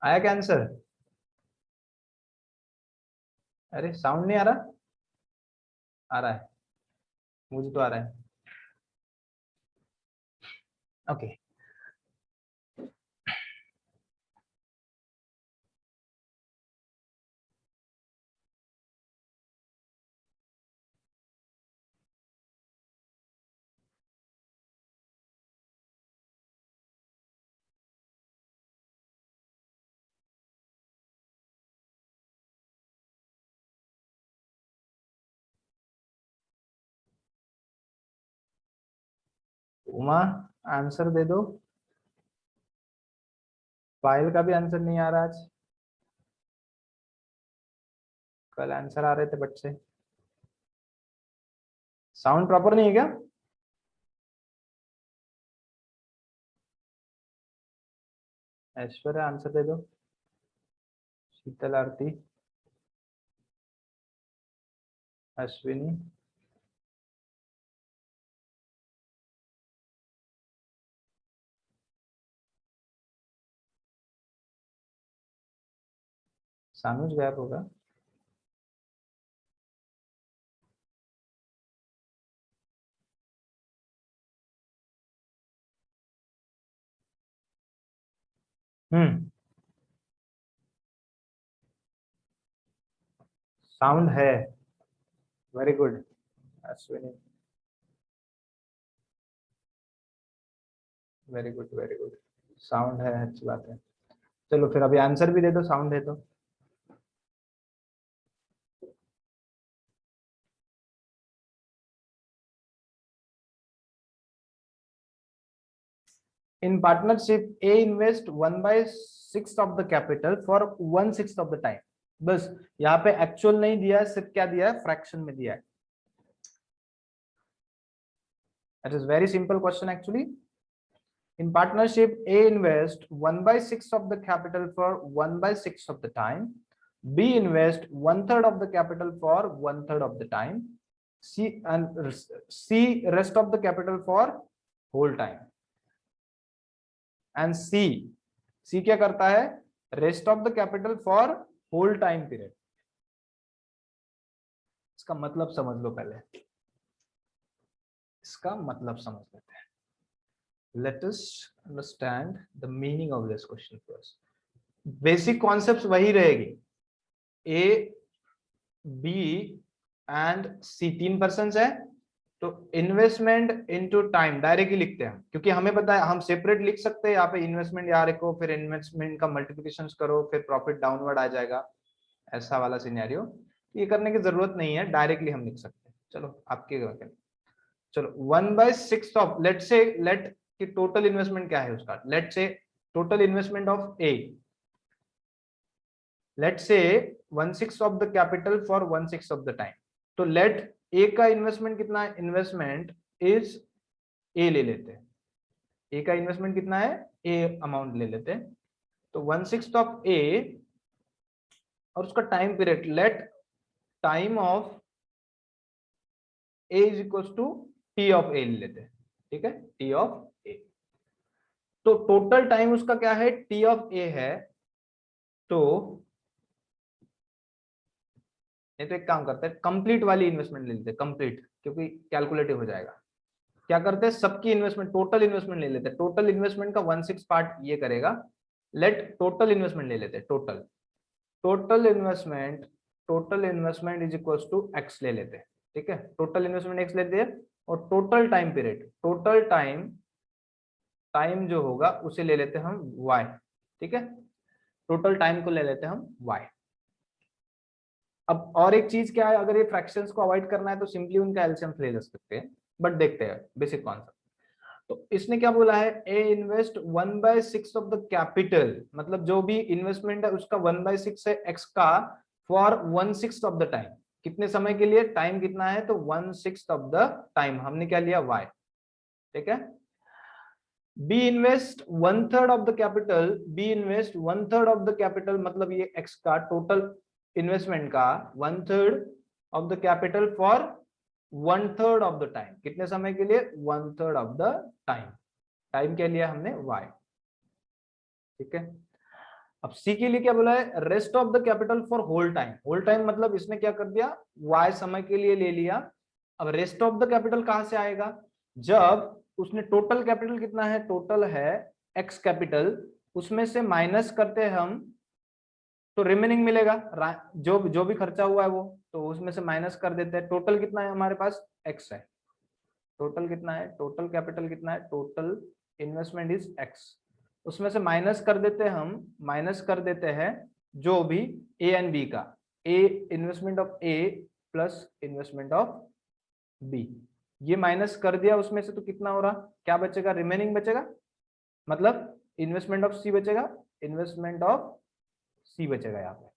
आया क्या आंसर? अरे साउंड नहीं आ रहा? आ रहा है, मुझे तो आ रहा है। ओके। उमा, आंसर दे दो। पायल का भी आंसर नहीं आ रहा आज। कल आंसर आ रहे थे बट से। साउंड प्रॉपर नहीं है क्या? ऐश्वर्या आंसर दे दो। शीतल आरती, अश्विनी, सानुज गायब होगा। हम्म, साउंड है। Very good Ashwini, very good very good. Sound है, अच्छी बात है। चलो फिर अभी आंसर भी दे दो, साउंड है तो। In partnership, A invest 1/6 of the capital for 1/6 of the time। बस यहाँ पे एक्चुअल नहीं दिया है, सिर्फ क्या दिया है, फ्रैक्शन में दिया है। It is very simple question actually। In partnership, A invest 1/6 of the capital for 1/6 of the time, B invest 1/3 of the capital for 1/3 of the time, C rest of the capital for whole time। And see क्या करता है, rest of the capital for whole time period. इसका मतलब समझ लो पहले, इसका मतलब समझ लेते हैं। Let us understand the meaning of this question first. Basic concept वही रहेगी। ए, बी एंड सी, तीन पर्सन है, तो इन्वेस्टमेंट इनटू टाइम डायरेक्टली लिखते हैं, क्योंकि हमें पता है हम सेपरेट लिख सकते हैं। यहाँ पे इन्वेस्टमेंट यहाँ रखो, फिर इन्वेस्टमेंट का मल्टीप्लिकेशन करो, फिर प्रॉफिट डाउनवर्ड आ जाएगा, ऐसा वाला सिनेरियो। ये करने की जरूरत नहीं है, डायरेक्टली हम लिख सकते हैं। चलो आपके, चलो 1/6 ऑफ, लेट कि टोटल इन्वेस्टमेंट क्या है उसका, let say total investment of A, let say 1/6 of the capital for 1/6 of the time. तो लेट ए का इन्वेस्टमेंट कितना है, इन्वेस्टमेंट इज ए ले लेते हैं। ए का इन्वेस्टमेंट कितना है, ए अमाउंट ले लेते हैं। तो 1/6 ऑफ ए और उसका time period, let time of A is equal to T of A ले लेते हैं। ठीक है, टी ऑफ ए। तो टोटल टाइम उसका क्या है, टी ऑफ ए है। तो नहीं तो एक काम करते हैं, कंप्लीट वाली इन्वेस्टमेंट ले लेते हैं, कंप्लीट, क्योंकि कैलकुलेटिव हो जाएगा। क्या करते हैं, सबकी इन्वेस्टमेंट, टोटल इन्वेस्टमेंट ले लेते हैं। टोटल इन्वेस्टमेंट का 1/6 पार्ट ये करेगा। लेट टोटल इन्वेस्टमेंट ले लेते हैं, total, total investment is equal to X ले लेते हैं। ठीक है, टोटल इन्वेस्टमेंट एक्स लेते हैं, और total time period, total time, time जो होगा उसे ले लेते हैं हम वाई। ठीक है, टोटल टाइम को ले लेते हैं हम वाई। अब और एक चीज क्या है, अगर ये फ्रैक्शंस को अवॉइड करना है तो सिंपली उनका एलसीएम ले ले सकते हैं, बट देखते हैं बेसिक कॉन्सेप्ट। तो इसने क्या बोला है, ए इन्वेस्ट 1/6 ऑफ द कैपिटल, मतलब जो भी इन्वेस्टमेंट है उसका 1/6 है एक्स का, फॉर 1/6 ऑफ द टाइम। कितने समय के लिए, टाइम कितना है, तो 1/6 ऑफ द टाइम, हमने क्या लिया, वाई। ठीक है, B invest 1/3 of the capital, B invest 1/3 of the capital, मतलब ये एक्स का टोटल इन्वेस्टमेंट का 1/3 of the capital for 1/3 of the time. कितने समय के लिए, 1/3 ऑफ द टाइम। टाइम क्या लिया हमने, y। ठीक है, अब सी के लिए क्या बोला है, rest of the capital for whole time. Whole time मतलब इसने क्या कर दिया, वाई समय के लिए ले लिया। अब रेस्ट ऑफ द कैपिटल कहां से आएगा, जब उसने टोटल कैपिटल कितना है, टोटल है एक्स कैपिटल, उसमें से माइनस करते हैं हम तो रिमेनिंग मिलेगा, जो जो भी खर्चा हुआ है वो, तो उसमें से माइनस कर देते हैं। टोटल कितना है हमारे पास, एक्स है। टोटल कितना है, टोटल कैपिटल कितना है, टोटल इन्वेस्टमेंट इज एक्स। उसमें से माइनस कर देते हैं हम, माइनस कर देते हैं जो भी ए एंड बी का, A investment of A plus investment of B, ये माइनस कर दिया उसमें से, तो कितना हो रहा, क्या बचेगा, रिमेनिंग बचेगा, मतलब इन्वेस्टमेंट ऑफ सी बचेगा, इन्वेस्टमेंट ऑफ सी बचेगा यहाँ पे।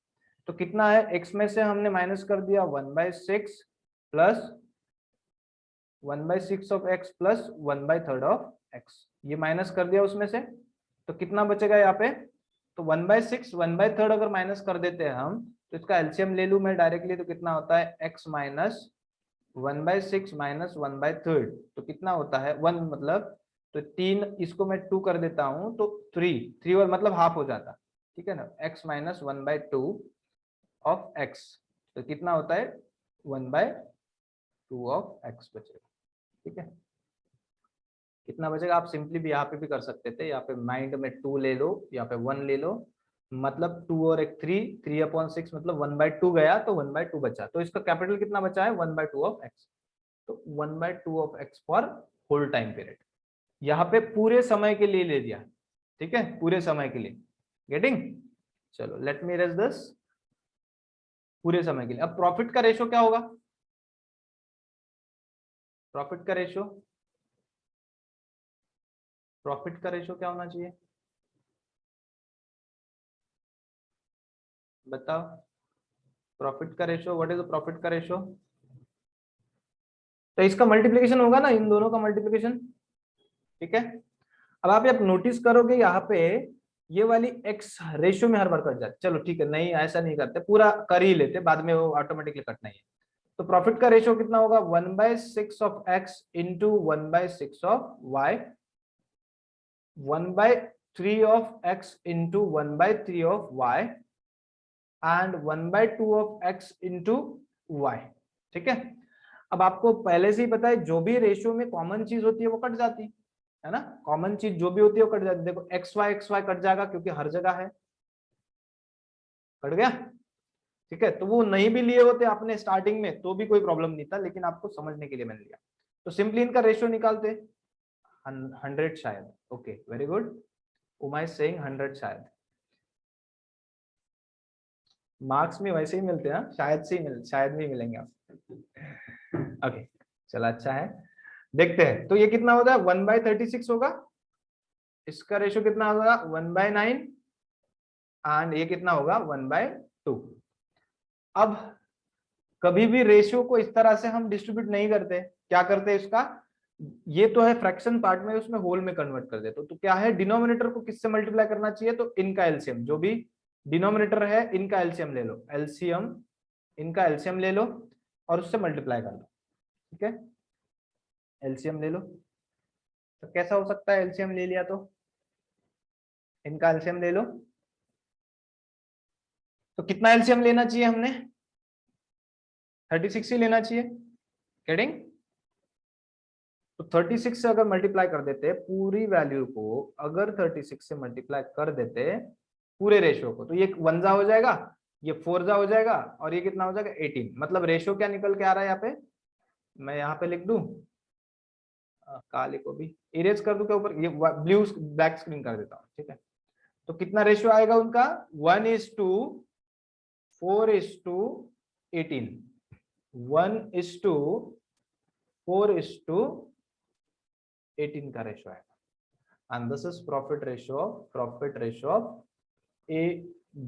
तो कितना है, एक्स में से हमने माइनस कर दिया 1/6 plus 1/6 of x plus 1/3 of x, ये माइनस कर दिया उसमें से, तो कितना बचेगा यहाँ पे, तो 1/6 1/3 अगर माइनस कर देते हैं हम, तो इसका एलसीएम ले लूं मैं डायरेक्टली, तो कितना होता है x माइनस 1/6 माइनस 1/3, तो कितना होता है 1, मतलब तो 3, इसको मैं 2 कर देता हूं तो 3 और मतलब हाफ हो जाता, ठीक है ना, x माइनस 1/2 ऑफ x, तो कितना होता है 1/2 ऑफ x बचेगा, ठीक है। कितना बचेगा, आप सिंपली भी यहाँ पे भी कर सकते थे, यहाँ पे माइंड में 2 ले लो, यहाँ पे 1 ले लो, मतलब 2 और एक 3/6 मतलब 1/2 गया, तो 1/2 बचा, तो इसका कैपिटल कितना बचा है 1/2 ऑफ एक्स, तो 1/2 of X for whole time period, यहाँ पे पूरे समय के लिए ले दिया, ठीक है, पूरे समय के लिए, गेटिंग। चलो लेट मी रेज दिस, पूरे समय के लिए। अब प्रॉफिट का रेशो क्या होगा, प्रॉफिट का रेशो, प्रॉफिट का रेशो क्या होना चाहिए, बताओ, प्रॉफिट का ratio, what is the profit का रेशो, तो इसका मल्टीप्लिकेशन होगा ना, इन दोनों का मल्टीप्लिकेशन, ठीक है। अब आप नोटिस करोगे यहाँ पे ये वाली एक्स रेशियो में हर बार कट जाती, चलो ठीक है, नहीं ऐसा नहीं करते, पूरा कर ही लेते, बाद में वो ऑटोमेटिकली कट नहीं है। तो प्रॉफिट का रेशियो कितना होगा, 1/6 of X into 1/6 of Y, 1/3 of X into 1/3 of Y and 1/2 of X into Y, ठीक है। अब आपको पहले से ही पता है जो भी रेशियो में कॉमन चीज होती है वो कट जाती है ना, कॉमन चीज जो भी होती है वो कट जाती है, देखो एक्स वाई कट जाएगा क्योंकि हर जगह है, कट गया, ठीक है। तो वो नहीं भी लिए होते आपने स्टार्टिंग में तो भी कोई प्रॉब्लम नहीं था, लेकिन आपको समझने के लिए मैंने लिया। तो सिंपली इनका रेशियो निकालते, 100 शायद, okay very good, Uma is saying 100 शायद, मार्क्स में वैसे ही मिलते हैं, शायद से ही शायद भी मिलेंगे आप, ओके चलो अच्छा है, देखते हैं। तो ये कितना होता है 1/36 होगा, इसका रेशियो कितना होगा 1/9 एंड ये कितना होगा 1/2। अब कभी भी रेशियो को इस तरह से हम डिस्ट्रीब्यूट नहीं करते, क्या करते हैं इसका, ये तो है फ्रैक्शन पार्ट में, उसमें होल में कन्वर्ट कर देते, तो क्या है डिनोमिनेटर को किससे मल्टीप्लाई करना चाहिए, तो इनका एलसीएम, जो भी डिनोमिनेटर है इनका एलसीएम ले लो, एलसीएम, इनका एलसीएम ले लो और उससे मल्टीप्लाई कर लो, ठीक है, एलसीएम ले लो। तो कैसा हो सकता है, एलसीएम ले लिया तो इनका एलसीएम ले लो, तो कितना एलसीएम लेना चाहिए हमने, 36 ही लेना चाहिए, गेटिंग। तो 36 से अगर मल्टीप्लाई कर देते पूरी वैल्यू को, अगर 36 से मल्टीप्लाई कर देते पूरे रेशियो को, तो ये 1 जा हो जाएगा, ये 4 जा हो जाएगा और ये कितना हो जाएगा 18, मतलब रेशियो क्या निकल के आ रहा है यहाँ पे, मैं यहाँ पे लिख दूं, काले को भी इरेज कर दूं क्या ऊपर, ये ब्लू ब्लैक स्क्रीन कर देता हूँ, ठीक है। तो कितना रेशियो आएगा उनका 1:4:18, 1:4:18 का रेशियो आएगा, and this is profit ratio of A,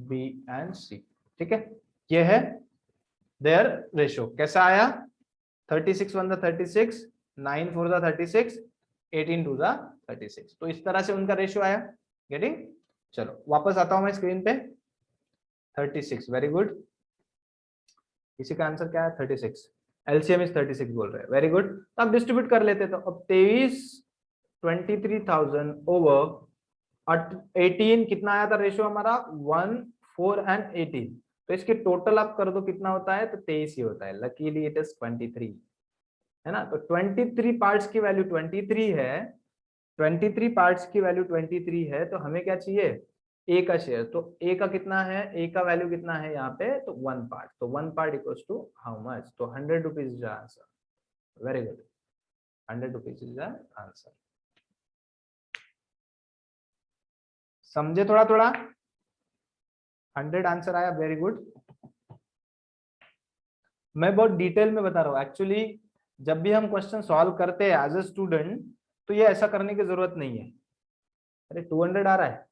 B and C, ठीक है। ये है their रेशियो, कैसा आया 36 1 36, 9 4 36, 18 2 36, तो इस तरह से उनका रेशियो आया, गेटिंग। चलो वापस आता हूं मैं स्क्रीन पे, 36 वेरी गुड, इसी का आंसर क्या है 36, एलसीएम इज 36 बोल रहे हैं, वेरी गुड। तो अब डिस्ट्रीब्यूट कर लेते, तो अब 23,000 ओवर और 18 कितना आया था रेशियो हमारा 1 4 एंड 18, तो इसके टोटल आप कर दो कितना होता है, तो 23 ही होता है। लकीली इट इज 23, है ना। तो 23 पार्ट्स की वैल्यू 23 है, 23 पार्ट्स की वैल्यू 23 है, तो हमें क्या चाहिए, ए का शेयर। तो ए का कितना है, ए का वैल्यू कितना है यहाँ पे, तो 1 पार्ट, तो 1 part equals to how much, तो 100 rupees is the answer. Very good, 100 rupees is the answer. समझे थोड़ा थोड़ा, 100 आंसर आया, वेरी गुड। मैं बहुत डिटेल में बता रहा हूँ एक्चुअली, जब भी हम क्वेश्चन सॉल्व करते हैं एज ए स्टूडेंट, तो ये ऐसा करने की जरूरत नहीं है। अरे 200 आ रहा है,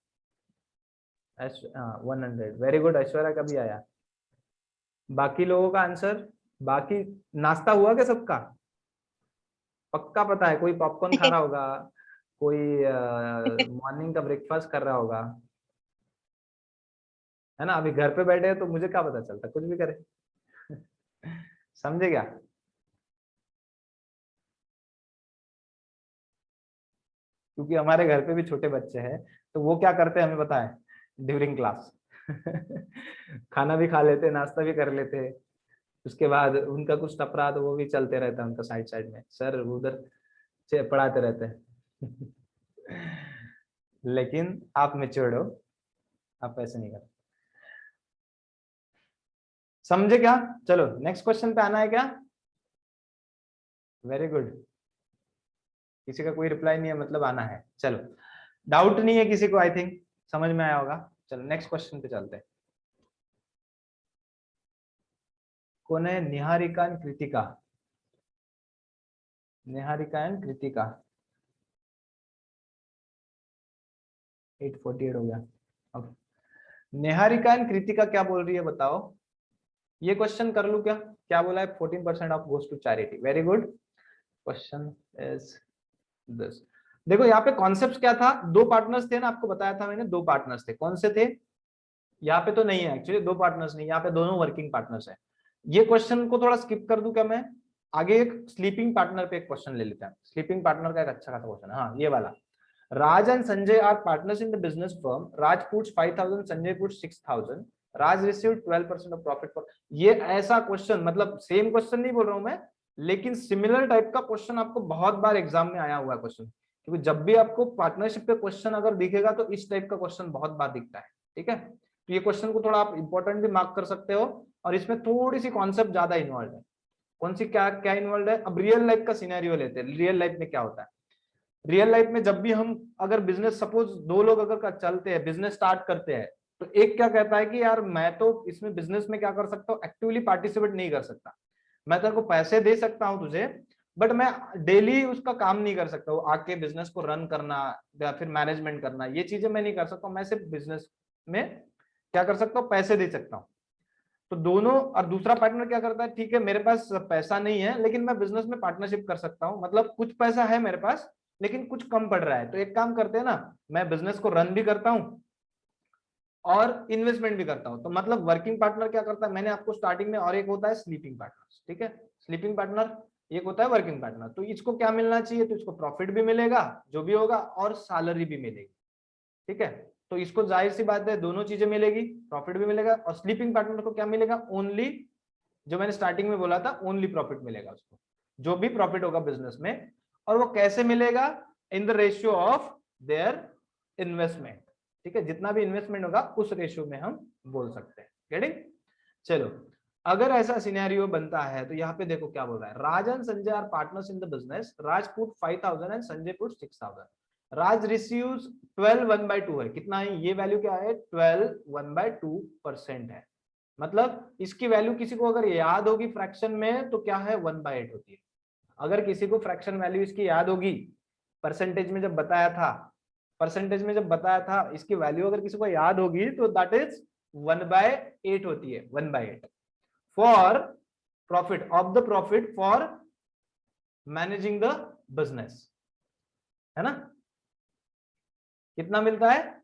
100, वेरी गुड। ऐश्वर्या का भी आया। बाकी लोगों का आंसर, बाकी नाश्ता हुआ क्या सबका, पक्का पता है, कोई पॉपकॉर्न खा रहा होगा, कोई मॉर्निंग का ब्रेकफास्ट कर रहा होगा, है ना। अभी घर पे बैठे हैं तो मुझे क्या पता चलता, कुछ भी करे। समझे क्या। क्योंकि हमारे घर पे भी छोटे बच्चे हैं, तो वो क्या करते हैं हमें पता है, ड्यूरिंग क्लास खाना भी खा लेते, नाश्ता भी कर लेते, उसके बाद उनका कुछ टपरा तो वो भी चलते रहता है उनका साइड साइड में, सर उधर से पढ़ाते रहते हैं। लेकिन आप मैच्योर्ड हो, आप ऐसे नहीं करते। समझे क्या। चलो नेक्स्ट क्वेश्चन पे आना है क्या। वेरी गुड, किसी का कोई रिप्लाई नहीं है मतलब आना है। चलो डाउट नहीं है किसी को, आई थिंक समझ में आया होगा। चलो नेक्स्ट क्वेश्चन पे चलते हैं। कौन है, निहारिका एंड कृतिका, निहारिका एंड कृतिका। 848 हो गया। अब निहारिका एंड कृतिका क्या बोल रही है बताओ, ये क्वेश्चन कर लू क्या, क्या बोला है, 14% of goes to charity. Very good, question is this. देखो यहाँ पे कॉन्सेप्ट क्या था, दो पार्टनर्स थे ना, आपको बताया था मैंने, दो पार्टनर्स थे, कौन से थे, यहाँ पे तो नहीं है एक्चुअली, दो पार्टनर्स नहीं, यहाँ पे दोनों वर्किंग पार्टनर्स है। ये क्वेश्चन को थोड़ा स्किप कर दूं क्या मैं, आगे एक स्लीपिंग पार्टनर पे एक क्वेश्चन ले लेते हैं। स्लीपिंग पार्टनर का एक अच्छा खासा क्वेश्चन है, हाँ ये वाला। Raj and Sanjay are partners in the business firm. Raj puts 5,000, Sanjay puts 6,000. Raj received 12% of profit for। ये ऐसा क्वेश्चन, मतलब सेम क्वेश्चन नहीं बोल रहा हूं मैं, लेकिन सिमिलर टाइप का क्वेश्चन आपको बहुत बार एग्जाम में आया हुआ है क्वेश्चन। क्योंकि जब भी आपको पार्टनरशिप पे क्वेश्चन अगर दिखेगा तो इस टाइप का क्वेश्चन बहुत बार दिखता है, ठीक है। तो ये क्वेश्चन को थोड़ा आप इंपॉर्टेंट भी मार्क कर सकते हो, और इसमें थोड़ी सी कॉन्सेप्ट ज्यादा इन्वॉल्व है। कौन सी, क्या क्या इन्वॉल्व है। अब रियल लाइफ का सिनेरियो लेते हैं, रियल लाइफ में क्या होता है। रियल लाइफ में जब भी हम अगर बिजनेस, सपोज दो लोग अगर चलते हैं, बिजनेस स्टार्ट करते हैं, तो एक क्या कहता है कि यार मैं तो इसमें बिजनेस में क्या कर सकता हूँ, एक्टिवली पार्टिसिपेट नहीं कर सकता, मैं तेरे को पैसे दे सकता हूं तुझे, बट मैं डेली उसका काम नहीं कर सकता हूँ, आके बिजनेस को रन करना या फिर मैनेजमेंट करना, ये चीजें मैं नहीं कर सकता हूँ। मैं सिर्फ बिजनेस में क्या कर सकता हूँ, पैसे दे सकता हूँ। तो दोनों, और दूसरा पार्टनर क्या करता है, ठीक है मेरे पास पैसा नहीं है लेकिन मैं बिजनेस में पार्टनरशिप कर सकता हूँ, मतलब कुछ पैसा है मेरे पास लेकिन कुछ कम पड़ रहा है, तो एक काम करते हैं ना, मैं बिजनेस को रन भी करता हूँ और इन्वेस्टमेंट भी करता हूं। तो मतलब वर्किंग पार्टनर क्या करता है, मैंने आपको स्टार्टिंग में, और एक होता है स्लीपिंग पार्टनर, ठीक है। स्लीपिंग पार्टनर एक होता है वर्किंग पार्टनर। तो इसको क्या मिलना चाहिए, तो इसको प्रॉफिट भी मिलेगा जो भी होगा, और सैलरी भी मिलेगी, ठीक है। तो इसको जाहिर सी बात है दोनों चीजें मिलेगी, प्रॉफिट भी मिलेगा, और स्लीपिंग पार्टनर को क्या मिलेगा, ओनली, जो मैंने स्टार्टिंग में बोला था, ओनली प्रॉफिट मिलेगा उसको, जो भी प्रॉफिट होगा बिजनेस में। और वो कैसे मिलेगा, in the ratio of their investment, ठीक है। जितना भी इन्वेस्टमेंट होगा उस रेशियो में हम बोल सकते हैं, गेटिंग। चलो अगर ऐसा सिनेरियो बनता है तो यहाँ पे देखो क्या बोल रहा है, Raj and Sanjay are partners in the business, Raj put 5,000 and Sanjay put 6,000। Raj receives 12 1/2 है, कितना है ये वैल्यू, क्या है 12 1/2% है। मतलब इसकी वैल्यू किसी को अगर याद होगी फ्रैक्शन में तो क्या है 1/8 होती है। अगर किसी को फ्रैक्शन वैल्यू इसकी याद होगी, परसेंटेज में जब बताया था, परसेंटेज में जब बताया था इसकी वैल्यू अगर किसी को याद होगी तो दैट इज 1/8 होती है, 1/8 for profit, of the profit for managing the business, है ना। कितना मिलता है,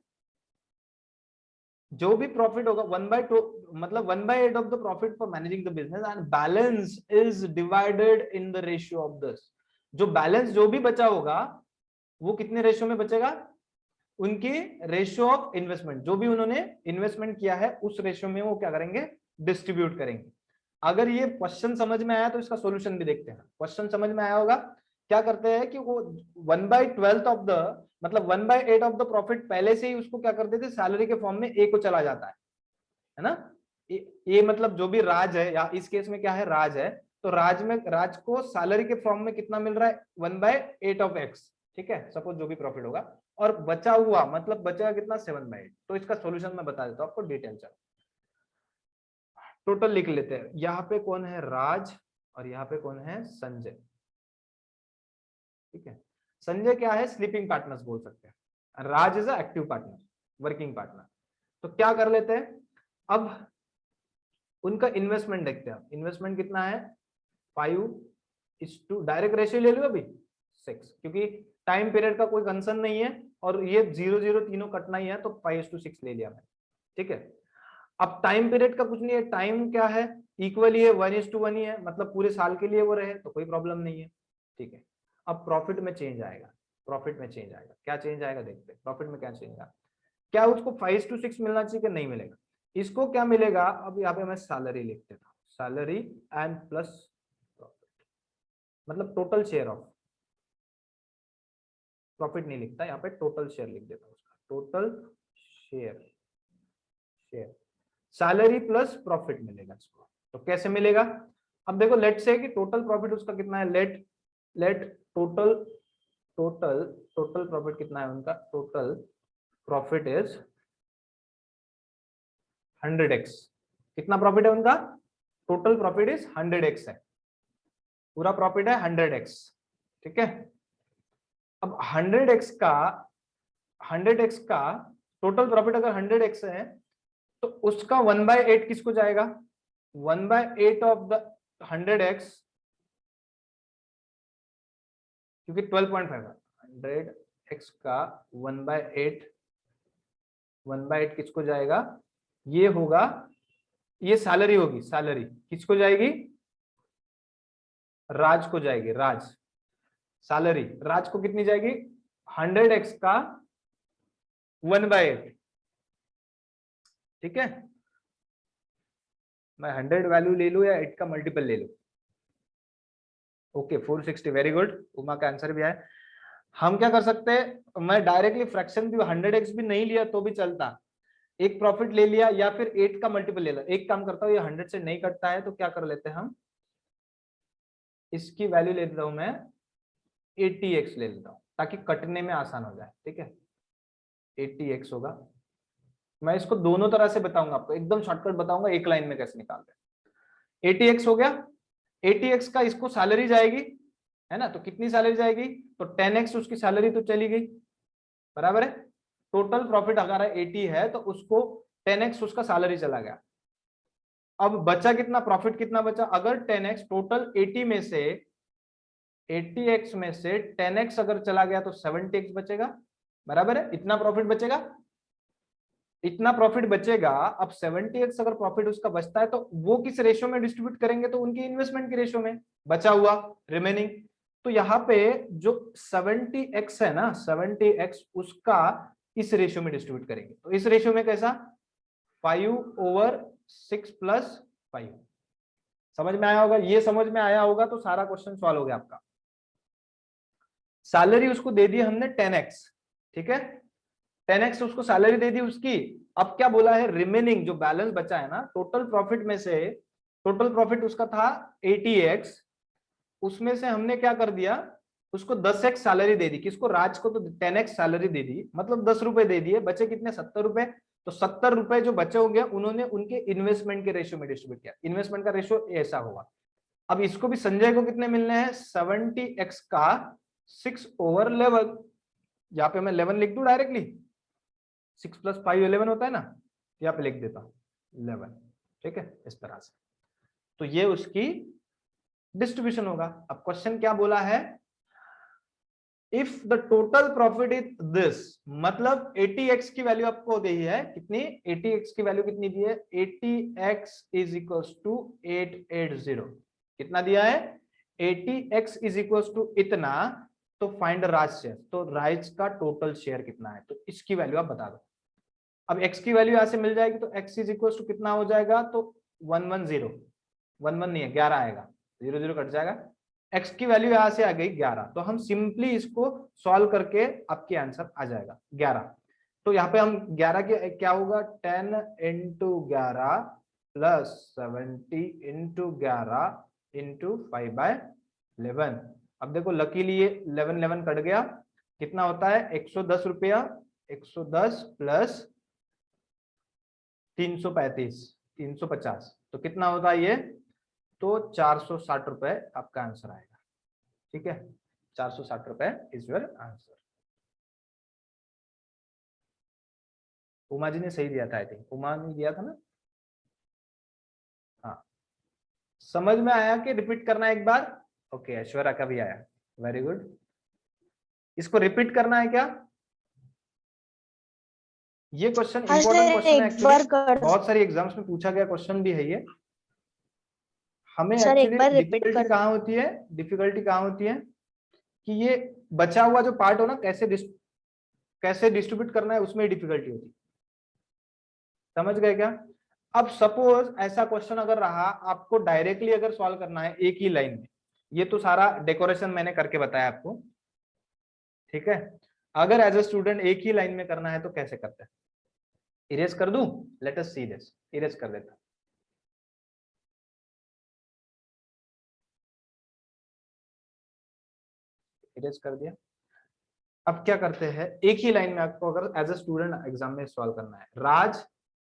जो भी प्रॉफिट होगा 1/2, मतलब 1/8 of the profit for managing the business, and balance is divided in the ratio of this. जो बैलेंस जो भी बचा होगा वो कितने रेशियो में बचेगा, उनकी रेशियो ऑफ इन्वेस्टमेंट, जो भी उन्होंने इन्वेस्टमेंट किया है उस रेशियो में वो क्या करेंगे, डिस्ट्रीब्यूट करेंगे। अगर ये क्वेश्चन समझ में आया तो इसका सॉल्यूशन भी देखते हैं। क्वेश्चन समझ में आया होगा, क्या करते हैं कि वो 1/12 ऑफ द, मतलब 1/8 ऑफ द प्रॉफिट पहले से ही उसको क्या कर देते, सैलरी के फॉर्म में ए को चला जाता है ना। ये मतलब जो भी राज है, या इस केस में क्या है, राज है, तो राज को सैलरी के फॉर्म में कितना मिल रहा है, 1/8 ऑफ एक्स, ठीक है, सपोज जो भी प्रॉफिट होगा, और बचा हुआ मतलब बचेगा कितना, 7/8। तो इसका सॉल्यूशन मैं बता देता हूं आपको डिटेल। चलो टोटल लिख लेते हैं। यहाँ पे कौन है, राज, और यहाँ पे कौन है, संजय, ठीक है। संजय क्या है, स्लीपिंग पार्टनर्स बोल सकते हैं, Raj is a active partner, working partner. तो क्या कर लेते हैं, अब उनका इन्वेस्टमेंट देखते हैं। इन्वेस्टमेंट कितना है, 5:, डायरेक्ट रेशियो ले लो अभी 6, क्योंकि टाइम पीरियड का कोई कंसर्न नहीं है, और ये 0 0 तीनों कटना ही है, तो 5:6 ले लिया मैंने, ठीक है। अब टाइम पीरियड का कुछ नहीं है, टाइम क्या है, इक्वल ही है, 1:1 ही है, मतलब पूरे साल के लिए वो रहे तो कोई प्रॉब्लम नहीं है, ठीक है। अब प्रॉफिट में चेंज आएगा, प्रॉफिट में चेंज आएगा, क्या चेंज आएगा देखते हैं, प्रॉफिट में क्या चेंज आएगा, क्या उसको 5:6 मिलना चाहिए कि नहीं मिलेगा, इसको क्या मिलेगा। अब यहाँ पे मैं सैलरी लिख देता हूँ, सैलरी एंड प्लस प्रॉफिट, मतलब टोटल शेयर ऑफ, प्रॉफिट नहीं लिखता यहाँ पे, टोटल शेयर लिख देता हूँ उसका, total share, share salary plus profit मिलेगा इसको। तो कैसे मिलेगा, अब देखो लेट से कि टोटल प्रॉफिट उसका कितना है, let let total total total profit कितना है उनका, टोटल प्रॉफिट इज 100x। कितना प्रॉफिट है उनका, टोटल प्रॉफिट इज 100x है, पूरा प्रॉफिट है 100x, ठीक है। अब 100x का टोटल प्रॉफिट अगर 100x है, तो उसका 1/8 किसको जाएगा, 1/8 ऑफ द 100x, क्योंकि 12.5 100x का 1/8 किसको जाएगा, ये होगा, ये सैलरी होगी, सैलरी किसको जाएगी, राज को जाएगी, राज सैलरी राज को कितनी जाएगी, 100x का 1/8, ठीक है। मैं 100 वैल्यू ले लूं या 8 का मल्टीपल ले लूं, ओके 460, वेरी गुड, उमा का आंसर भी आया। हम क्या कर सकते हैं, मैं डायरेक्टली फ्रैक्शन भी 100x भी नहीं लिया तो भी चलता, एक प्रॉफिट ले लिया या फिर 8 का मल्टीपल ले लिया। एक काम करता हूँ, ये 100 से नहीं कटता है तो क्या कर लेते हैं हम, इसकी वैल्यू ले लेता हूं मैं 80x ले लेता हूं, ताकि कटने में आसान हो जाए, ठीक है। 80x होगा, मैं इसको दोनों तरह से बताऊंगा आपको, एकदम शॉर्टकट बताऊंगा, एक लाइन में कैसे निकालते हैं। 80x हो गया, 80x का इसको सैलरी जाएगी, है ना, तो कितनी सैलरी जाएगी, तो 10x उसकी सैलरी तो चली गई, बराबर है। टोटल प्रॉफिट अगर 80 है तो उसको 10x उसका सैलरी चला गया। अब बचा कितना, प्रॉफिट कितना बचा, अगर 10x टोटल 80 में से 80x में से 10x अगर चला गया तो 70x बचेगा, बराबर है, इतना प्रॉफिट बचेगा, इतना प्रॉफिट बचेगा। अब 70x अगर प्रॉफिट उसका बचता है तो वो किस रेशियो में डिस्ट्रीब्यूट करेंगे, तो उनकी इन्वेस्टमेंट के रेशियो में, बचा हुआ रिमेनिंग। तो यहाँ पे जो 70x है ना, 70x उसका इस रेशियो में डिस्ट्रीब्यूट करेंगे, तो इस रेशियो में कैसा, 5/6 + 5। समझ में आया होगा, ये समझ में आया होगा तो सारा क्वेश्चन सॉल्व हो गया आपका। सैलरी उसको दे दी हमने 10x, ठीक है, 10x उसको सैलरी दे दी उसकी। अब क्या बोला है, रिमेनिंग जो बैलेंस बचा है ना, टोटल प्रॉफिट में से, टोटल प्रॉफिट उसका था 80x, उसमें से हमने क्या कर दिया, उसको 10x सैलरी दे दी, किसको, राज को, तो 10x सैलरी दे दी, मतलब 10 रुपए दे दिए, बचे कितने, 70 रुपए। तो 70 रुपए जो बचे होंगे उन्होंने उनके इन्वेस्टमेंट के रेशियो में डिस्ट्रीब्यूट किया, इन्वेस्टमेंट का रेशियो ऐसा होगा। अब इसको भी संजय को कितने मिलने हैं, 70x का 6/11, यहाँ पे मैं 11 लिख दूं डायरेक्टली, 6 + 5 11 होता है ना, यहाँ पे लिख देता हूँ 11, ठीक है, इस तरह से। तो ये उसकी डिस्ट्रीब्यूशन होगा। अब क्वेश्चन क्या बोला है, if the total profit is this, मतलब 80x की वैल्यू आपको दी है, कितनी, 80x की वैल्यू कितनी दी है, 80x इज इक्वल्स टू 880, कितना दिया है, 80x इज इक्वल्स टू इतना, तो फाइंड राज शेयर, तो राज का टोटल शेयर कितना है, तो इसकी वैल्यू आप बता दो। अब x की वैल्यू यहाँ से मिल जाएगी, तो x इज इक्वल टू कितना हो जाएगा, तो 110, 11 नहीं है 11 आएगा, 0 0 कट जाएगा, x की वैल्यू यहाँ से आ गई 11, तो हम सिंपली इसको सॉल्व करके आपके आंसर आ जाएगा 11। तो यहाँ पे हम 11 के क्या होगा, 10 इंटू 11 प्लस 70 इंटू 11 इंटू 5/11। अब देखो लकीली ये 11 11 कट गया, कितना होता है 110 रुपया, 110 प्लस 335 350, तो कितना होता है ये, तो 460 रुपए आपका आंसर आएगा। ठीक है, 460 रुपए is your answer. Uma ji ने सही दिया था, आई थिंक उमा ने दिया था ना। हाँ, समझ में आया कि रिपीट करना है एक बार? ओके, ऐश्वर्या का भी आया, वेरी गुड। इसको रिपीट करना है क्या? ये क्वेश्चन इंपॉर्टेंट क्वेश्चन है एक्चुअली, बहुत सारी एग्जाम्स में पूछा गया क्वेश्चन भी है ये। हमें एक्चुअली डिफिकल्टी कहाँ होती है, डिफिकल्टी कहाँ होती है कि ये बचा हुआ जो पार्ट हो ना, कैसे डिस्ट्रीब्यूट करना है, उसमें डिफिकल्टी होती है। समझ गए क्या? अब सपोज ऐसा क्वेश्चन अगर रहा, आपको डायरेक्टली अगर सॉल्व करना है एक ही लाइन में, ये तो सारा डेकोरेशन मैंने करके बताया आपको, ठीक है। अगर एज अ स्टूडेंट एक ही लाइन में करना है तो कैसे करते हैं? इरेज कर दूं? Let us see this, erase कर देता, इरेज कर दिया। अब क्या करते हैं, एक ही लाइन में आपको अगर एज अ स्टूडेंट एग्जाम में सॉल्व करना है, राज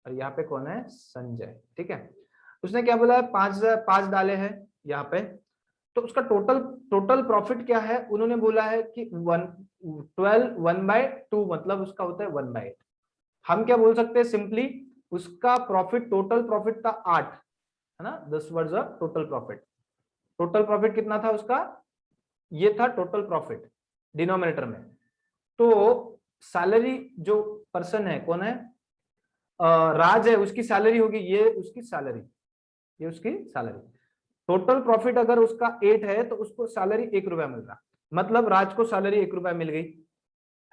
और यहाँ पे कौन है, संजय, ठीक है। उसने क्या बोला है, 5 डाले हैं यहाँ पे, तो उसका टोटल प्रॉफिट क्या है, उन्होंने बोला है कि 12 1/2, मतलब उसका होता है 1/8। हम क्या बोल सकते हैं सिंपली, उसका प्रॉफिट, टोटल प्रॉफिट था 8, है ना, 10 words of total profit. Total profit कितना था उसका, ये था टोटल प्रॉफिट डिनोमिनेटर में। तो सैलरी जो पर्सन है, कौन है, राज है, उसकी सैलरी होगी, ये उसकी सैलरी, ये उसकी सैलरी। टोटल प्रॉफिट अगर उसका 8 है तो उसको सैलरी 1 रुपया मिल रहा, मतलब राज को सैलरी 1 रुपया मिल गई,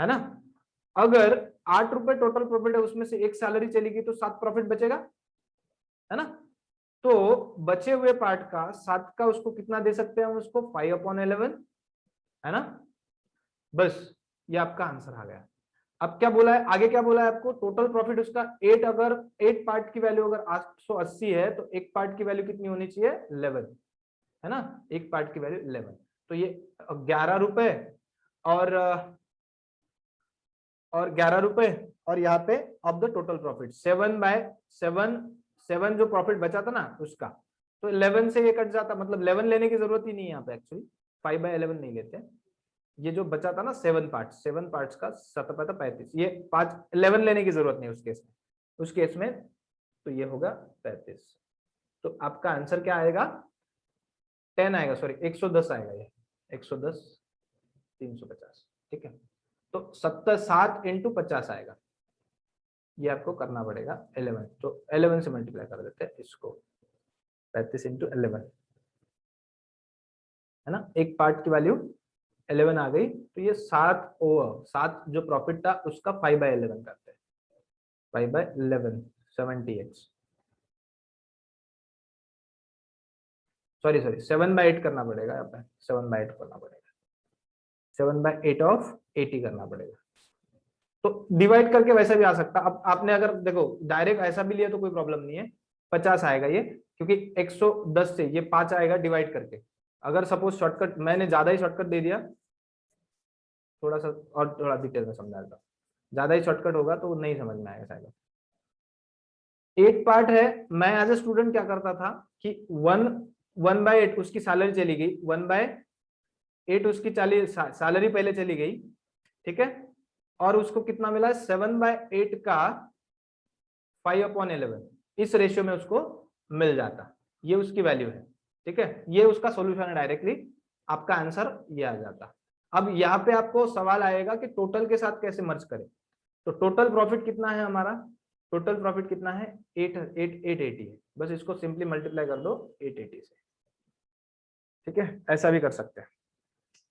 है ना। अगर 8 रुपए टोटल प्रॉफिट है, उसमें से एक सैलरी चली गई, तो 7 प्रॉफिट बचेगा, है ना। तो बचे हुए पार्ट का 7 का उसको कितना दे सकते हैं हम, उसको 5/11, है ना। बस ये आपका आंसर आ गया। अब क्या बोला है, आगे क्या बोला है आपको, टोटल प्रॉफिट उसका 8, अगर 8 पार्ट की वैल्यू अगर 880 है, तो एक पार्ट की वैल्यू कितनी होनी चाहिए, 11, है ना, एक पार्ट की वैल्यू 11। तो ये 11 रुपए और 11 रुपए, और यहाँ पे ऑफ द टोटल प्रॉफिट 7/7 जो प्रॉफिट बचा था ना उसका, तो 11 से ये कट जाता, मतलब 11 लेने की जरूरत ही नहीं है यहाँ पे एक्चुअली, 5/11 नहीं लेते। ये जो बचा था ना 7 पार्ट्स का 7×5 = 35, ये 11 लेने की जरूरत नहीं उस केस में, तो ये होगा 35। तो आपका आंसर क्या आएगा, 10 आएगा, सॉरी 110 आएगा, ये 110 350, ठीक है। तो 7 इंटू 50 आएगा, ये आपको करना पड़ेगा 11, तो 11 से मल्टीप्लाई कर देते हैं इसको, 35 इंटू 11, है ना, एक पार्ट की वैल्यू 11 आ गई, तो ये 7 जो प्रॉफिट था उसका 5/11 करते हैं, 5/11 70x, सॉरी 7/8 करना पड़ेगा, यहाँ पे 7/8 करना पड़ेगा, 7/8 ऑफ 80 करना पड़ेगा। तो डिवाइड करके वैसे भी आ सकता, अब आपने अगर देखो डायरेक्ट ऐसा भी लिया तो कोई प्रॉब्लम नहीं है, 50 आएगा ये, क्योंकि 110 से ये 5 आएगा डिवाइड करके। अगर सपोज शॉर्टकट, मैंने ज्यादा ही शॉर्टकट दे दिया, थोड़ा सा और थोड़ा डिटेल में समझा देता, ज्यादा ही शॉर्टकट होगा तो नहीं समझ में आएगा शायद। 8 पार्ट है, मैं एज ए स्टूडेंट क्या करता था कि 1/8 उसकी सैलरी चली गई, 1/8 उसकी सैलरी पहले चली गई, ठीक है, और उसको कितना मिला, 7/8 का 5/11, इस रेशियो में उसको मिल जाता, ये उसकी वैल्यू है, ठीक है, ये उसका सॉल्यूशन है, डायरेक्टली आपका आंसर ये आ जाता। अब यहाँ पे आपको सवाल आएगा कि टोटल के साथ कैसे मर्ज करें, तो टोटल प्रॉफिट कितना है हमारा, टोटल प्रॉफिट कितना है, 880 है, बस इसको सिंपली मल्टीप्लाई कर दो 880 से, ठीक है, ऐसा भी कर सकते हैं।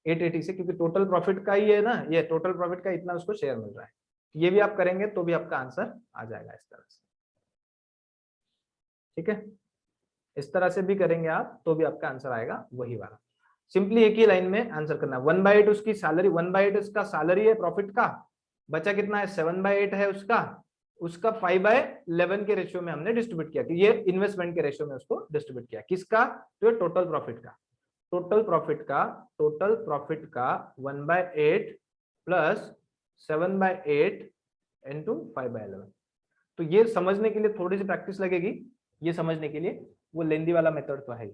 880 से, क्योंकि टोटल प्रॉफिट का ही है ना, ये टोटल प्रॉफिट का इतना उसको शेयर मिल रहा है। ये भी आप करेंगे तो भी आपका आंसर आ जाएगा इस तरह से, ठीक है। इस तरह से भी करेंगे आप तो भी आपका आंसर आएगा वही वाला। सिंपली एक ही लाइन में आंसर करना। 1/8 उसकी सैलरी, 1/8 उसका सैलरी है प्रॉफिट का, बचा कितना है 7/8 है उसका, उसका 5/11 के रेशियो में हमने डिस्ट्रीब्यूट किया, कि ये इन्वेस्टमेंट के रेशियो में उसको डिस्ट्रीब्यूट किया। किसका? तो टोटल प्रॉफिट का, टोटल प्रॉफिट का 1/8 प्लस 7/8 इंटू 5/11। तो ये समझने के लिए थोड़ी सी प्रैक्टिस लगेगी, ये समझने के लिए वो लेंदी वाला मेथड तो है।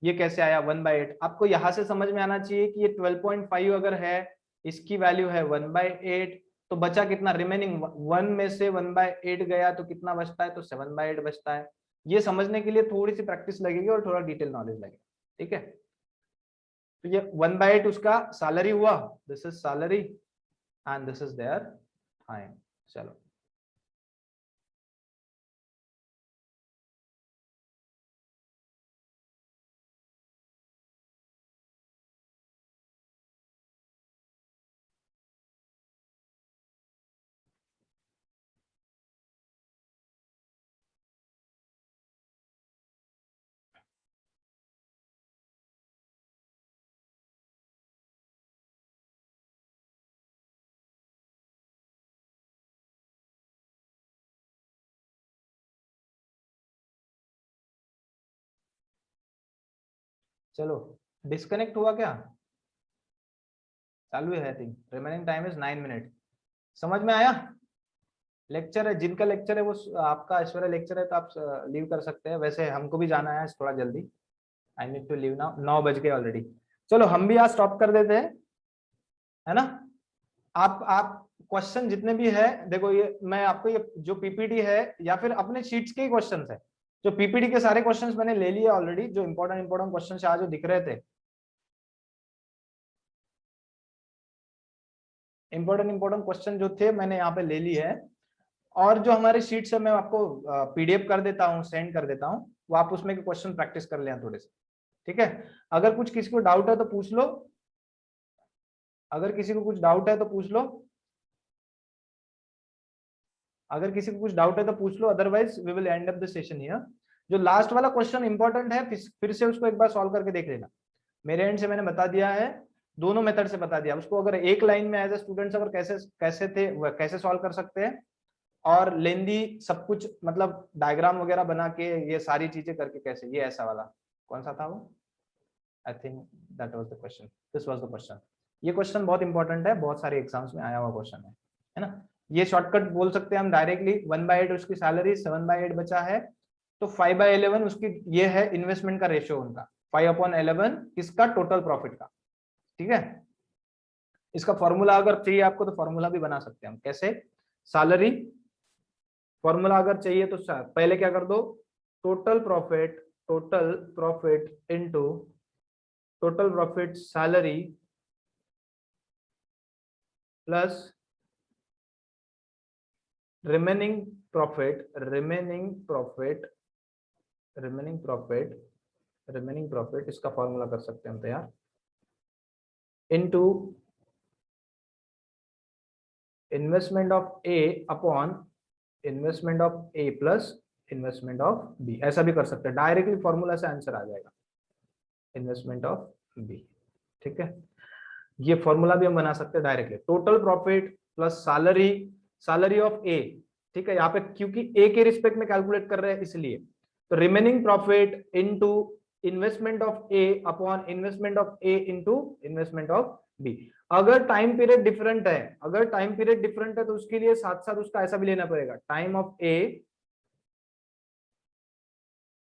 ये कैसे आया 1/8? आपको यहां से समझ में आना चाहिए कि ये 12.5 अगर है, इसकी वैल्यू है 1/8, तो बचा कितना रिमेनिंग, 1 में से 1/8 गया तो कितना बचता है, तो 7/8 बचता है। ये समझने के लिए थोड़ी सी प्रैक्टिस लगेगी और थोड़ा डिटेल नॉलेज लगेगा, ठीक है। तो ये 1/8 उसका सैलरी हुआ, this is salary and this is their time. चलो चलो, डिस्कनेक्ट हुआ क्या? चालू है I think. Remaining time is 9 minute. समझ में आया? लेक्चर है, जिनका लेक्चर है वो आपका ऐश्वर्या लेक्चर है तो आप लीव कर सकते हैं। वैसे हमको भी जाना है थोड़ा जल्दी, I need to leave now, 9 बज गए ऑलरेडी। चलो हम भी आज स्टॉप कर देते हैं, है ना। आप क्वेश्चन जितने भी है देखो, ये मैं आपको ये जो पीपीटी है या फिर अपने शीट्स के ही क्वेश्चन है, जो पीपीटी के सारे क्वेश्चंस मैंने ले लिए ऑलरेडी, जो इंपॉर्टेंट क्वेश्चन आज जो दिख रहे थे, इंपॉर्टेंट क्वेश्चन जो थे मैंने यहाँ पे ले लिए है। और जो हमारे शीट्स है मैं आपको पीडीएफ कर देता हूँ, सेंड कर देता हूँ, वो आप उसमें के क्वेश्चन प्रैक्टिस कर लें थोड़े से, ठीक है। अगर कुछ किसी को डाउट है तो पूछ लो, अगर किसी को कुछ डाउट है तो पूछ लो, अगर किसी को कुछ डाउट है तो पूछ लो, otherwise we will end up the session here. जो लास्ट वाला क्वेश्चन इंपॉर्टेंट है, फिर से उसको एक बार सॉल्व करके देख लेना। मेरे एंड से मैंने बता दिया है, दोनों मेथड से बता दिया उसको। अगर एक लाइन में एज ए स्टूडेंट्स अगर कैसे कैसे थे कैसे सॉल्व कर सकते हैं, और लेंदी सब कुछ मतलब डायग्राम वगैरह बना के ये सारी चीजें करके कैसे, ये ऐसा वाला कौन सा था वो, I think that was the question, this was the question. ये क्वेश्चन बहुत इंपॉर्टेंट है, बहुत सारे एग्जाम्स में आया हुआ क्वेश्चन है ना। ये शॉर्टकट बोल सकते हैं हम डायरेक्टली, 1/8 उसकी सैलरी, 7/8 बचा है, तो 5/11 उसकी ये है इन्वेस्टमेंट का रेशियो उनका, 5/11 किसका, टोटल प्रॉफिट का, ठीक है। इसका फॉर्मूला अगर चाहिए आपको तो फॉर्मूला भी बना सकते हैं हम, कैसे, सैलरी फॉर्मूला अगर चाहिए तो पहले क्या कर दो, total profit into total profit salary plus remaining profit, remaining profit इसका फॉर्मूला कर सकते हैं हम तैयार, into investment of A upon investment of A plus investment of B, ऐसा भी कर सकते हैं, डायरेक्टली फॉर्मूला से आंसर आ जाएगा, इन्वेस्टमेंट ऑफ बी, ठीक है। ये फॉर्मूला भी हम बना सकते हैं directly, total profit plus salary of A, ठीक है। यहाँ पे क्योंकि ए के रिस्पेक्ट में कैलकुलेट कर रहे हैं इसलिए, तो remaining profit into investment of A upon investment of A into investment of B. अगर टाइम पीरियड डिफरेंट है, तो उसके लिए साथ साथ उसका ऐसा भी लेना पड़ेगा, टाइम ऑफ ए,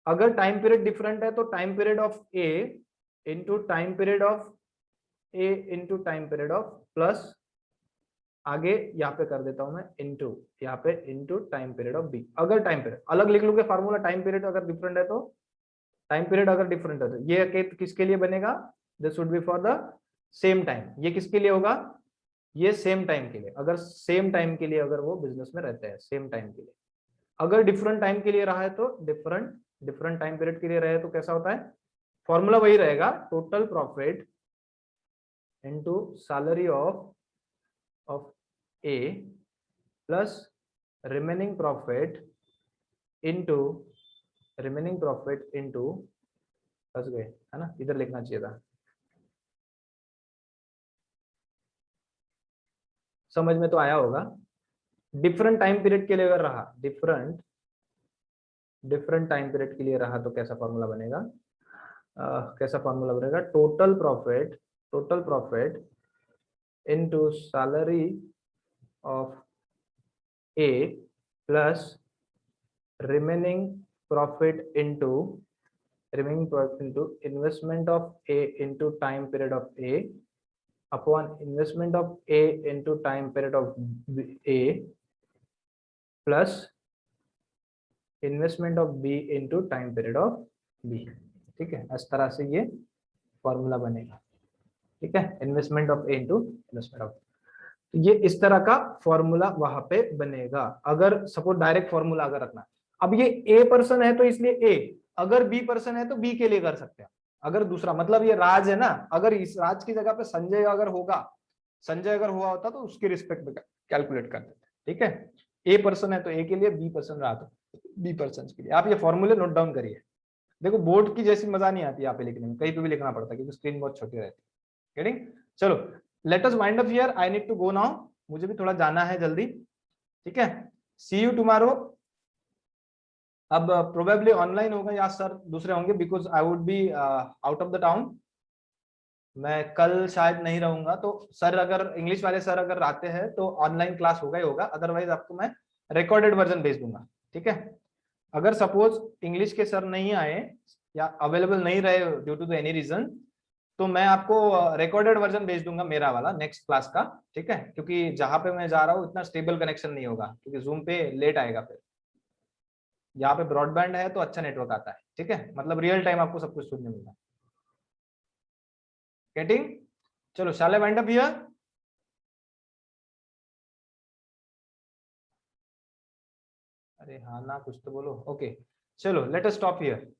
अगर टाइम पीरियड डिफरेंट है तो time period of A into time period of A into time period of plus, आगे यहाँ पे कर देता हूं मैं इंटू, यहाँ पे into time period of B. अगर टाइम पीरियड अलग लिख लूंगे फार्मूला, टाइम पीरियड अगर डिफरेंट है तो, टाइम पीरियड अगर डिफरेंट है तो ये किसके लिए बनेगा, this would be for the same time. ये किसके लिए होगा, ये सेम टाइम के लिए, अगर सेम टाइम के लिए अगर वो बिजनेस में रहते हैं, सेम टाइम के लिए। अगर डिफरेंट टाइम के लिए रहा है तो डिफरेंट टाइम पीरियड के लिए रहे तो कैसा होता है, फॉर्मूला वही रहेगा, total profit into salary of A plus remaining profit into फंस गए है ना, इधर लिखना चाहिए था, समझ में तो आया होगा। डिफरेंट टाइम पीरियड के लिए अगर रहा, डिफरेंट टाइम पीरियड के लिए रहा तो कैसा फॉर्मूला बनेगा, total profit into salary of A plus remaining profit into investment of A into time period of A upon investment of A into time period of A plus investment of B into time period of B. ठीक है, इस तरह से ये formula बनेगा। ठीक है, investment of A into investment of, ये इस तरह का फॉर्मूला वहां पे बनेगा। अगर सपोज डायरेक्ट फॉर्मूला अगर रखना, अब ये ए पर्सन है तो इसलिए ए, अगर बी पर्सन है तो बी के लिए कर सकते हैं। अगर दूसरा मतलब ये राज है ना, अगर इस राज की जगह पे संजय अगर हुआ होता तो उसके रिस्पेक्ट में कैलकुलेट कर देते। ठीक है, ए पर्सन है तो ए के लिए, बी पर्सन रहा तो बी पर्सन के लिए। आप ये फॉर्मूले नोट डाउन करिए। देखो बोर्ड की जैसी मजा नहीं आती यहाँ पे लिखने में, कहीं पे भी लिखना पड़ता है क्योंकि स्क्रीन बहुत छोटी रहती है। गेटिंग? चलो let us wind up here, I need to go now, मुझे भी थोड़ा जाना है जल्दी। ठीक है, सी यू टुमारो। अब प्रोबेबली ऑनलाइन होगा या सर दूसरे होंगे, because I would be out of the town. मैं कल शायद नहीं रहूंगा, तो सर अगर इंग्लिश वाले सर अगर आते हैं तो ऑनलाइन क्लास होगा ही होगा, अदरवाइज आपको मैं रिकॉर्डेड वर्जन भेज दूंगा। ठीक है, अगर सपोज इंग्लिश के सर नहीं आए या अवेलेबल नहीं रहे due to the any reason, तो मैं आपको रिकॉर्डेड वर्जन भेज दूंगा मेरा वाला नेक्स्ट क्लास का। ठीक है, क्योंकि जहां पे मैं जा रहा हूँ इतना स्टेबल कनेक्शन नहीं होगा, क्योंकि जूम पे लेट आएगा, फिर यहाँ पे ब्रॉडबैंड है तो अच्छा नेटवर्क आता है। ठीक है, मतलब रियल टाइम आपको सब कुछ सुनने मिलता है। गेटिंग? चलो शैल आई वाइंड अप हियर? अरे हाँ ना, कुछ तो बोलो। ओके चलो लेट अस स्टॉप हियर।